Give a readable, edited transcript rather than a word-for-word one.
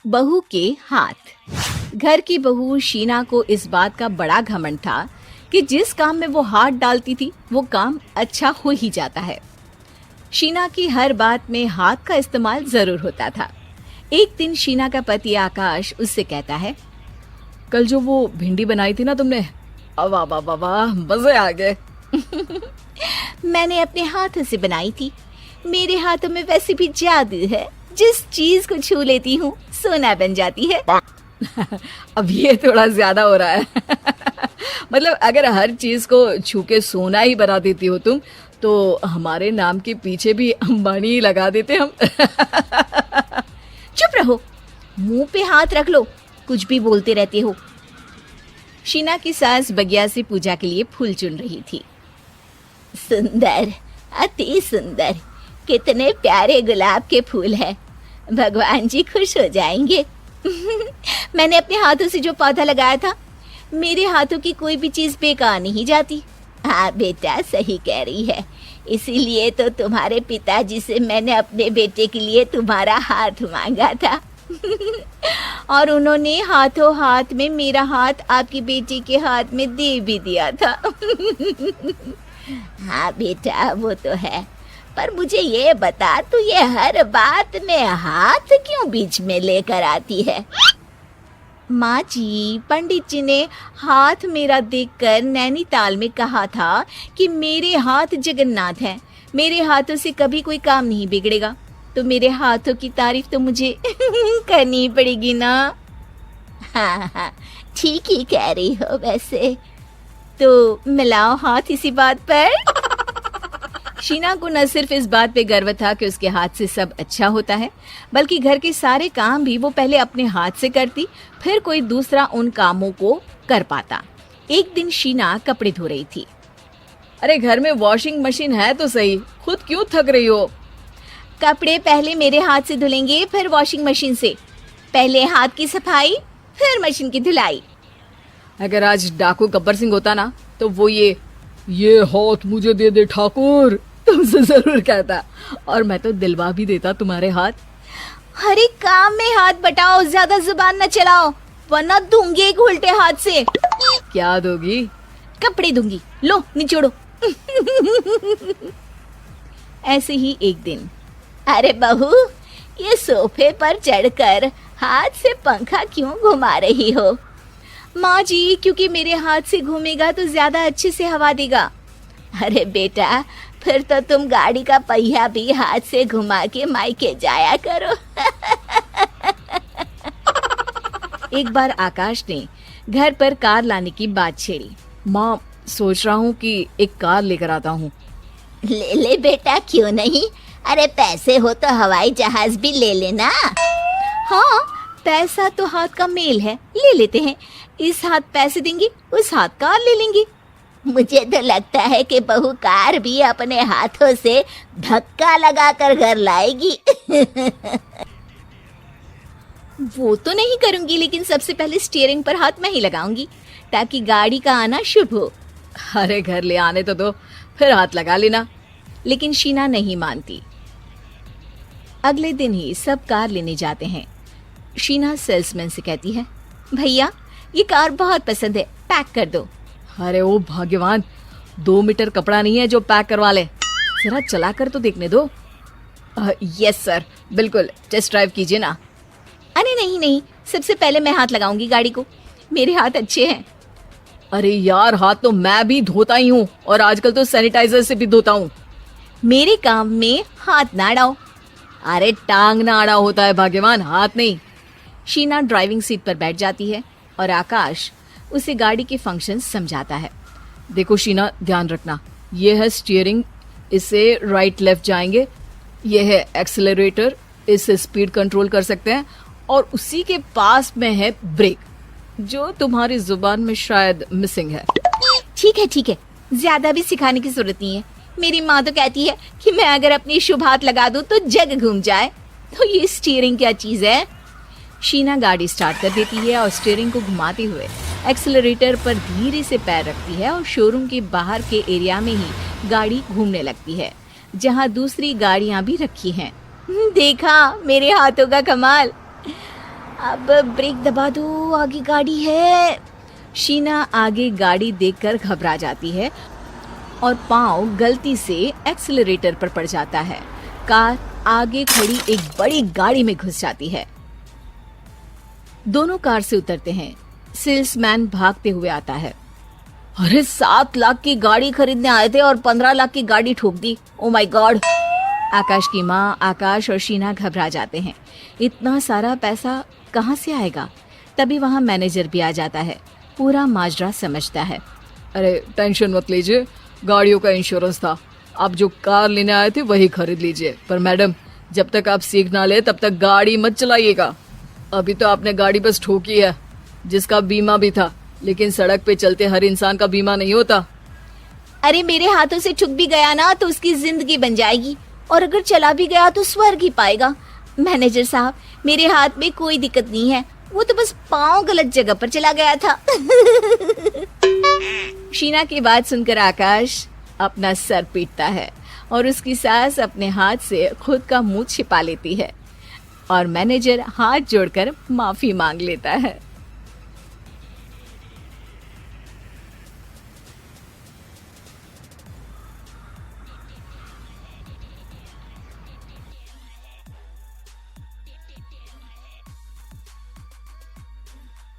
बहू के हाथ। घर की बहू शीना को इस बात का बड़ा घमंड था कि जिस काम में वो हाथ डालती थी वो काम अच्छा हो ही जाता है। शीना की हर बात में हाथ का इस्तेमाल जरूर होता था। एक दिन शीना का पति आकाश उससे कहता है, कल जो वो भिंडी बनाई थी ना तुमने, वाह वाह वाह वाह, मजे आ गए। मैंने अपने हाथों से बनाई थी। मेरे हाथों में वैसे भी जादू है, जिस चीज को छू लेती हूँ सोना बन जाती है। अब ये थोड़ा ज्यादा हो रहा है। मतलब अगर हर चीज को छू के सोना ही बना देती हो तुम, तो हमारे नाम के पीछे भी अंबानी ही लगा देते हम। चुप रहो, मुंह पे हाथ रख लो, कुछ भी बोलते रहते हो। शीना की सास बगिया से पूजा के लिए फूल चुन रही थी। सुंदर, अति सुंदर, कितने प्यारे गुलाब के फूल हैं। भगवान जी खुश हो जाएंगे। मैंने अपने हाथों से जो पौधा लगाया था, मेरे हाथों की कोई भी चीज बेकार नहीं जाती। हाँ बेटा, सही कह रही है। इसीलिए तो तुम्हारे पिताजी से मैंने अपने बेटे के लिए तुम्हारा हाथ मांगा था। और उन्होंने हाथों हाथ में मेरा हाथ आपकी बेटी के हाथ में दे भी दिया था। हाँ बेटा, वो तो है, पर मुझे ये बता, तू ये हर बात में हाथ क्यों बीच में लेकर आती है? माँ जी, पंडित जी ने हाथ मेरा देखकर नैनीताल में कहा था कि मेरे हाथ जगन्नाथ हैं, मेरे हाथों से कभी कोई काम नहीं बिगड़ेगा। तो मेरे हाथों की तारीफ तो मुझे करनी पड़ेगी ना। हाँ हाँ, ठीक ही कह रही हो वैसे। तो मिलाओ हाथ इसी बात पर। शीना को न सिर्फ इस बात पे गर्व था कि उसके हाथ से सब अच्छा होता है, बल्कि घर के सारे काम भी वो पहले अपने हाथ से करती, फिर कोई दूसरा उन कामों को कर पाता। एक दिन शीना कपड़े धो रही थी। अरे घर में वॉशिंग मशीन है तो सही, खुद क्यों थक रही हो? कपड़े पहले मेरे हाथ से धुलेंगे, फिर वॉशिंग मशीन से। पहले हाथ की सफाई, फिर मशीन की धुलाई। अगर आज डाकू गब्बर सिंह होता ना, तो वो ये हाथ मुझे दे दे ठाकुर तुमसे जरूर कहता, और मैं तो दिलवा भी देता तुम्हारे हाथ। हर एक काम में हाथ बटाओ, ज्यादा जुबान न चलाओ, वरना दूंगी एक उल्टे हाथ से। क्या दोगी? कपड़े दूंगी, लो निचोड़ो। ऐसे ही एक दिन, अरे बहू, ये सोफे पर चढ़कर हाथ से पंखा क्यों घुमा रही हो? माँ जी, क्योंकि मेरे हाथ से घूमेगा तो ज्यादा अच्छे से हवा देगा। अरे बेटा, फिर तो तुम गाड़ी का पहिया भी हाथ से घुमा के मायके जाया करो। एक बार आकाश ने घर पर कार लाने की बात छेड़ी। माँ, सोच रहा हूँ कि एक कार लेकर आता हूँ। ले ले बेटा, क्यों नहीं? अरे पैसे हो तो हवाई जहाज भी ले लेना। हाँ, पैसा तो हाथ का मेल है, ले लेते हैं। इस हाथ पैसे देंगी, उस हाथ कार ले लेंगी। मुझे तो लगता है कि बहू कार भी अपने हाथों से धक्का लगाकर घर लाएगी। वो तो नहीं करूंगी, लेकिन सबसे पहले स्टीयरिंग पर हाथ मैं ही लगाऊंगी, ताकि गाड़ी का आना शुभ हो। अरे घर ले आने तो दो, फिर हाथ लगा लेना। लेकिन शीना नहीं मानती। अगले दिन ही सब कार लेने जाते हैं। शीना सेल्समैन से कहती है, भैया ये कार बहुत पसंद है, पैक कर दो। अरे ओ भाग्यवान, 2 मीटर कपड़ा नहीं है जो पैक करवा ले, जरा चला कर तो देखने दो। यस सर, बिल्कुल, टेस्ट ड्राइव कीजिए ना। अरे नहीं नहीं, सबसे पहले मैं हाथ लगाऊंगी गाड़ी को, मेरे हाथ अच्छे हैं। अरे यार, हाथ तो मैं भी धोता ही हूँ, और आजकल तो सैनिटाइजर से भी धोता हूँ। मेरे काम में हाथ ना अड़ाओ। अरे टांग ना अड़ा होता है भाग्यवान, हाथ नहीं। शीना ड्राइविंग सीट पर बैठ जाती है और आकाश उसे गाड़ी के फंक्शन समझाता है। देखो शीना, ध्यान रखना, ये है स्टीयरिंग, इससे राइट लेफ्ट जाएंगे। ये है एक्सेलरेटर, इससे स्पीड कंट्रोल कर सकते हैं, और उसी के पास में है ब्रेक, जो तुम्हारी जुबान में शायद मिसिंग है। ठीक है, ज्यादा भी सिखाने की जरूरत नहीं है। मेरी माँ तो कहती है कि मैं अगर अपनी शुभ हाथ लगा दूं तो जग घूम जाए। तो ये स्टीयरिंग क्या चीज है? शीना गाड़ी स्टार्ट कर देती है और स्टीयरिंग को घुमाते हुए एक्सेलरेटर पर धीरे से पैर रखती है और शोरूम के बाहर के एरिया में ही गाड़ी घूमने लगती है। जहां दूसरी गाड़ियां भी रखी हैं। देखा मेरे हाथों का कमाल। अब ब्रेक दबा दो, आगे गाड़ी है। शीना आगे गाड़ी देखकर घबरा जाती है और पांव गलती से एक्सीलरेटर पर पड़ जाता है। कार आगे खड़ी एक बड़ी गाड़ी में घुस जाती है। दोनों कार से उतरते हैं। सेल्समैन भागते हुए आता है। अरे 7 लाख की गाड़ी खरीदने आए थे और 15 लाख की गाड़ी ठोक दी। Oh my God. आकाश की माँ, आकाश और शीना घबरा जाते हैं। इतना सारा पैसा कहाँ से आएगा? तभी वहाँ मैनेजर भी आ जाता है। पूरा माजरा समझता है। अरे टेंशन मत लीजिए, गाड़ियों का इंश्योरेंस था, आप जो कार लेने आए थे वही खरीद लीजिए। पर मैडम, जब तक आप सीख ना ले तब तक गाड़ी मत चलाइएगा। अभी तो आपने गाड़ी बस ठोकी है, जिसका बीमा भी था, लेकिन सड़क पे चलते हर इंसान का बीमा नहीं होता। अरे मेरे हाथों से छुप भी गया ना तो उसकी जिंदगी बन जाएगी, और अगर चला भी गया तो स्वर्ग ही पाएगा। मैनेजर साहब, मेरे हाथ में कोई दिक्कत नहीं है, वो तो बस पाँव गलत जगह पर चला गया था। शीना की बात सुनकर आकाश अपना सर पीटता है और उसकी सास अपने हाथ से खुद का मुंह छिपा लेती है और मैनेजर हाथ जोड़कर माफी मांग लेता है।